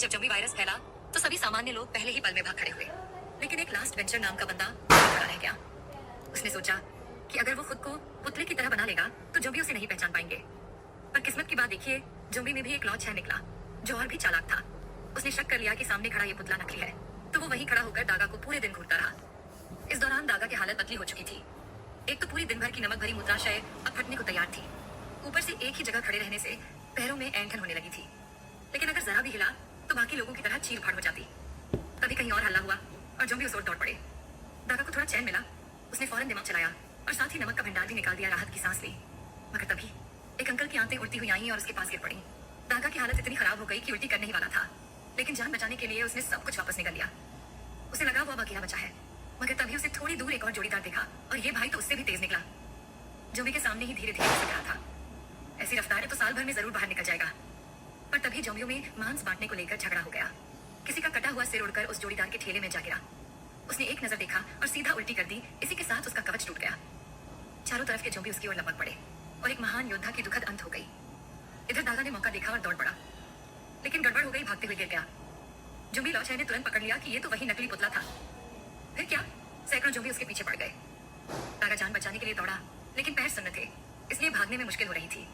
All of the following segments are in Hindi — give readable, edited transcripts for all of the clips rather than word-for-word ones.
जब ज़ॉम्बी वायरस फैला तो सभी सामान्य लोग पहले ही पल में भाग खड़े हुए, लेकिन एक लास्ट वेंचर नाम का बंदा खड़ा रह गया। उसने सोचा कि अगर वो खुद को पुतले की तरह बना लेगा तो ज़ॉम्बी उसे नहीं पहचान पाएंगे। पर किस्मत की बात देखिए, ज़ॉम्बी में भी एक लॉ 6 निकला जो और भी चालाक था। उसने शक कर लिया कि सामने खड़ा ये पुतला नकली है, तो वो वहीं खड़ा होकर दागा को पूरे दिन घूरता रहा। इस दौरान दागा की हालत पतली हो चुकी थी। एक तो पूरी दिन भर की नमक भरी मूत्राशय अब फटने को तैयार थी, ऊपर से एक ही जगह खड़े रहने से पैरों में ऐंठन होने लगी थी। लेकिन अगर जरा भी हिला तो बाकी लोगों की तरह चीर फाड़ हो जाती। तभी कहीं और हल्ला हुआ और ज़ॉम्बी उस ओर दौड़ पड़े। दागा को थोड़ा चैन मिला, उसने फौरन दिमाग चलाया और साथ ही नमक का भंडार भी निकाल दिया, राहत की सांस ली। मगर तभी एक अंकल की आंतें उड़ती हुई आईं और उसके पास गिर पड़ी। दागा की हालत इतनी खराब हो गई कि उल्टी करने ही वाला था, लेकिन जान बचाने के लिए उसने सब कुछ वापस निकाल लिया। उसे लगा वो अब अकेला बचा है, मगर तभी उसे थोड़ी दूर एक और जोड़ीदार देखा और ये भाई तो उससे भी तेज निकला। ज़ॉम्बी के सामने ही धीरे धीरे खिसक रहा था। ऐसी रफ्तार है तो साल भर में जरूर बाहर निकल जाएगा। पर तभी ज़ॉम्बियों में मांस बांटने को लेकर झगड़ा हो गया। किसी का कटा हुआ सिर उड़कर उस जोड़ीदार के ठेले में जा गिरा। उसने एक नजर देखा और सीधा उल्टी कर दी। इसी के साथ उसका कवच टूट गया। चारों तरफ के ज़ॉम्बी उसकी ओर लपक पड़े और एक महान योद्धा की दुखद अंत हो गई। इधर दागा ने मौका देखा और दौड़ पड़ा, लेकिन गड़बड़ हो गई, भागते हुए गिर गया। ज़ॉम्बी लॉ 6 ने तुरंत पकड़ लिया कि ये तो वही नकली पुतला था। फिर क्या, सैकड़ों ज़ॉम्बी उसके पीछे पड़ गए। दागा जान बचाने के लिए दौड़ा, लेकिन पैर सुन्न थे, इसलिए भागने में मुश्किल हो रही थी।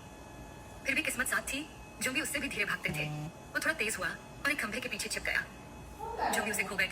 फिर भी किस्मत साथ थी, ज़ॉम्बी उससे भी धीरे भागते थे। वो थोड़ा तेज हुआ और एक खंभे के पीछे छिप गया। ज़ॉम्बी उसे खो गए।